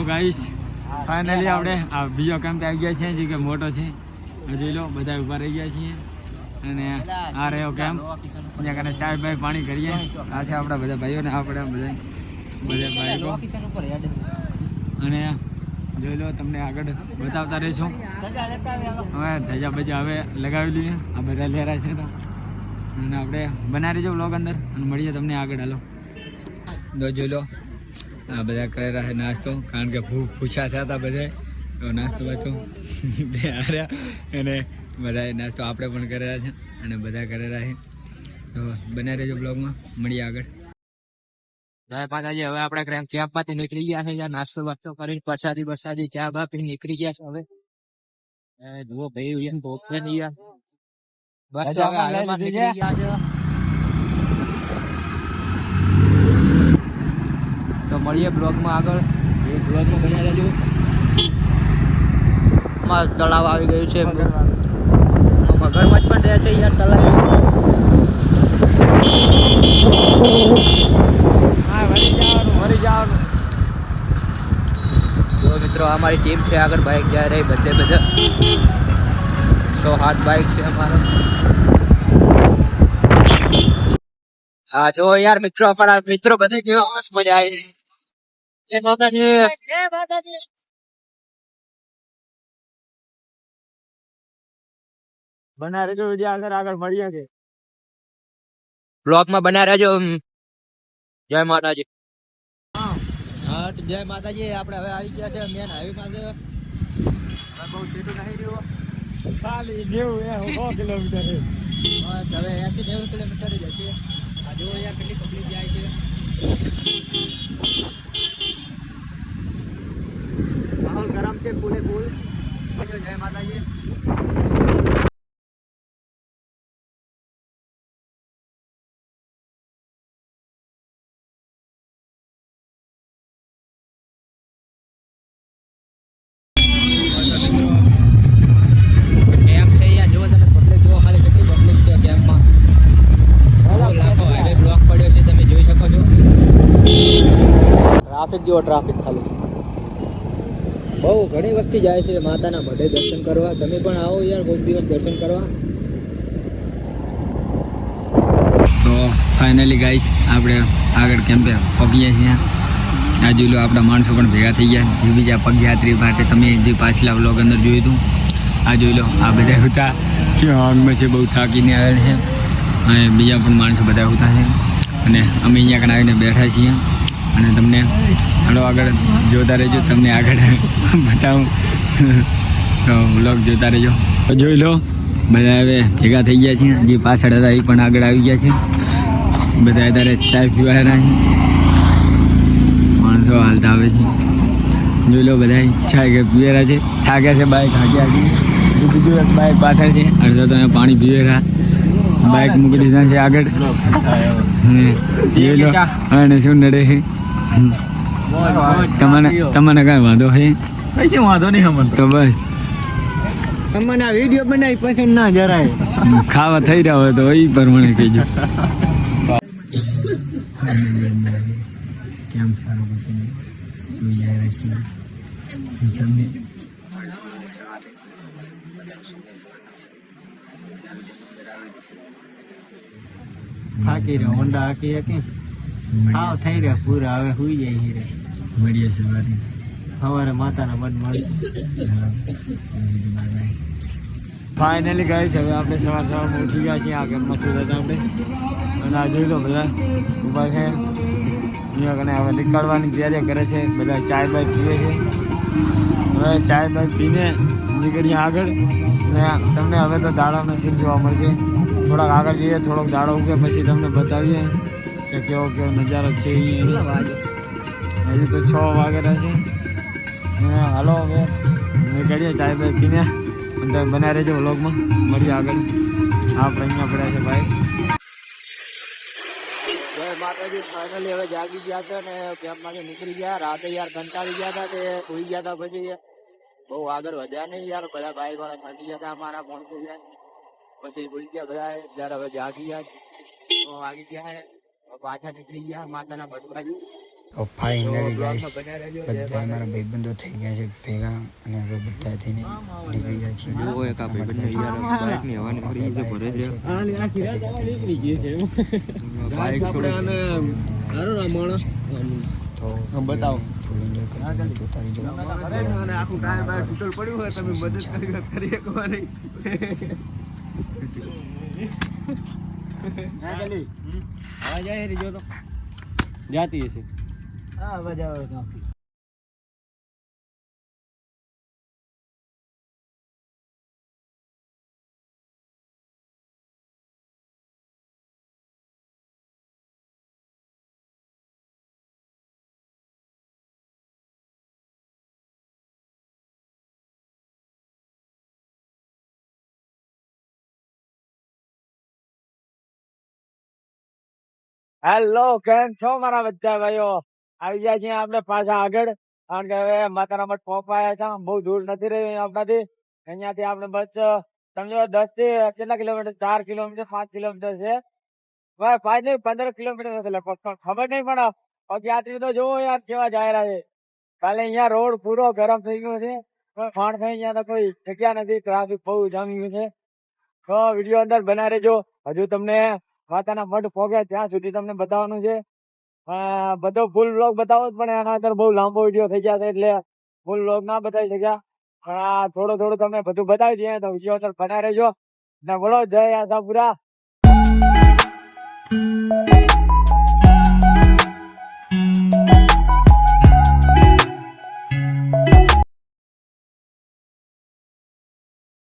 Guys finally આપણે આ બીજો કેમ્પ આવી ગયા છીએ જે કે મોટો છે. જોઈ લો બધા ઉભા રહી ગયા છીએ અને આ રહ્યો કેમ્પ. અહીંયા કને ચાય બાય પાણી કરીએ. આ છે આપણા બધા ભાઈઓ ને આપણે બધા બાઈકો અને જોઈ લો તમને આગળ બતાવતા રહીશું. હવે ધજા બજા હવે લગાવી લઈએ. આ બધા લેરા છે તો અને આપણે બનાવી રહીજો વ્લોગ અંદર અને મળીએ તમને આગળ. હાલો તો જોઈ લો આ બધા કરેલા છે નાસ્તો, કારણ કે પૂછા થયા હતા બધા તો નાસ્તો બાસ્તો બે હાર્યા અને બધા નાસ્તો આપણે પણ કરેલા છે અને બધા કરેલા છે. તો બનાવી રહેજો બ્લોગમાં, મળીએ આગળ. જય માતાજી. હવે આપણે કેમ્પમાંથી નીકળી ગયા છે. નાસ્તો વાસ્તો કરીને પ્રસાદી ચા બા પી નીકળી ગયા છે. હવે જુઓ ભાઈ ભોગ નહીં યાર, બસ તો હવે હાલમાં નીકળી ગયા છે. તો મળીએ બ્લોગમાં આગળ. એ બ્લોગમાં બન્યા રહેજો. તળાવ આવી ગયું છે. મગરમચ્છ પણ રહે છે યાર તળાવ. જો મિત્રો અમારી ટીમ છે આગળ, બાઇક જાય રહી બધે 107 બાઇક છે અમારા. હા જો યાર મિત્રો અમારા મિત્રો બધે કેવા મસ્ત મજા આવી. જય માતાજી. જય માતાજી. બના રહેજો આગળ મળીએ કે બ્લોગમાં બના રહેજો. જય માતાજી. હા જય માતાજી. આપણે હવે આવી ગયા છે મેન હાઈવે પાસે. બહુ સીધું નહીં રહ્યું, ખાલી 90 કિલોમીટર છે. બસ હવે 80-90 કિલોમીટર જ હશે. આ જો યાર કેટલી પબ્લિક જાય છે. માહોલ ગરમ છે ફૂલે ફૂલ. જય માતાજી. ટ્રાફિક જેવો ટ્રાફિક ખાલી. બહુ ઘણી વસ્તી જાય છે માતાના મઢે દર્શન કરવા. તમે પણ આવો યાર કોઈક દિવસ દર્શન કરવા. તો ફાઇનલી ગાઈસ આપણે આગળ કેમ્પે પગીએ છીએ. આ જોઈ લો આપણા માણસો પણ ભેગા થઈ ગયા જે બીજા પગયાત્રી માટે તમે જે પાછલા વ્લોગ અંદર જોયું હતું. આ જોઈ લો આ બધા હતા આગમાં છે, બહુ થાકીને આવેલા છે અને બીજા પણ માણસો બધા હતા છે અને અમે અહીંયા કને આવીને બેઠા છીએ અને તમને હાલો આગળ જોતા રહેજો, તમને આગળ બતાવું તો વ્લોગ જોતા રહેજો. જોઈ લો બધા હવે ભેગા થઈ ગયા છે. જે પાછળ હતા એ પણ આગળ આવી ગયા છે. બધા અત્યારે ચાય પીવાના છે, માણસો હાલતા આવે છે. જોઈ લો બધા ચાય પીવેરા છે, થાક્યા છે. બાઇક આગળ બીજું એક બાઇક પાછળ છે, અડધા તો પાણી પીવેરા. બાઇક મૂકી દીધા છે આગળ. જોઈ લો અને શું નડે છે તમને કઈ વાંધો છે? કઈ વાંધો નહીં અમને તો બસ. તમને આ વિડીયો બનાવી પસંદ ના જરાય. ખાવા થઈ રહ્યા હોય તો એ પ્રમાણે કહેજો. કેમ સારું થાકી રહ્યો હોન્ડા હાકી હાકી ખાવ થઈ રહ્યા પૂરા. હવે સુઈ જાય છે. મળીએ સવારે સવારે માતાના મન મળી. ફાઇનલી ગાઈસ હવે આપણે સવારમાં ઉઠી ગયા છીએ. આ કેમ્પમાં છું હતા આપણે અને આ જોઈ લો બધા ઊભા છે અહીંયા કને. હવે નીકળવાની તૈયારી કરે છે બધા. ચાય બાય પીવે છે. હવે ચાય બાય પીને નીકળીએ આગળ ને તમને હવે તો દાડાનો સીન જોવા મળશે. થોડાક આગળ જઈએ, થોડોક દાડો ઉગે પછી તમને બતાવીએ કે કેવો નજારો છે. હજી તો 6 વાગેલા છે. હાલો હવે નીકળીએ ચાય બાય પીને. તમે બનાવી રહેજો વ્લોગમાં, મળીએ આગળ. આપણે અહીંયા પડ્યા છે ભાઈ. જય માતાજી. ફાઇનલી હવે જાગી ગયા હતા ને કેમ્પમાંથી નીકળી ગયા. રાતે યાર કંટાળી ગયા હતા તે સુઈ ગયા હતા. પછી બહુ આગળ વધ્યા નહીં યાર. બધા બાઈક વાળા થાકી ગયા હતા અમારા ફોન થઈ ગયા પછી ભૂલી ગયા બધા. જયારે હવે જાગી ગયા વાગી ગયા પાછા નીકળી ગયા માતાના મઢ બાજુ. તો ફાઇનલી ગાઈસ બધા મારા ભાઈબંધો થઈ ગયા છે ભેગા અને હવે બધા થઈને નીકળી ગયા છીએ તો બતાવો ફૂલ એન્જોય કરી તો તારી જો આખું ટાઈમ બાર ટોટલ પડ્યું હોય તમે મદદ કરી શકો નહીં ના ચાલી આવા જાય રે જો તો જાતી હશે હા બજાવ નાખી હેલો કેમ છો મારા બધા ભાઈઓ આવી ગયા છીએ આપણે પાછા આગળ કારણ કે હવે માતાના મઠ પહોંચાયા છે બહુ દૂર નથી રહ્યું આપણાથી અહીંયાથી આપણે બસ સમજો 10 થી કેટલા કિલોમીટર 4 કિલોમીટર 5 કિલોમીટર છે 5 નહીં 15 કિલોમીટર નથી લગભગ ખબર નહીં પણ પદયાત્રી તો જોવો યાર કેવા જાય રહ્યા છે કાલે અહીંયા રોડ પૂરો ગરમ થઈ ગયો છે કોઈ ફાણ થઈ ગયા તો કોઈ જગ્યા નથી ટ્રાફિક બહુ જામી ગયું છે તો વિડીયો અંદર બનાવી રહેજો હજુ તમને માતાના મઠ પહોંચ્યા ત્યાં સુધી તમને બતાવવાનું છે બધો ફૂલ બ્લોગ બતાવો પણ એના અંદર બહુ લાંબો વિડીયો થઈ ગયા છે એટલે ફૂલ બ્લોગ ના બતાવી શક્યા પણ આ થોડું થોડું તમને બધું બતાવી દઈએ તો વિડીયો અંદર બનાવી રહેજો ને બોલો જય આશાપુરા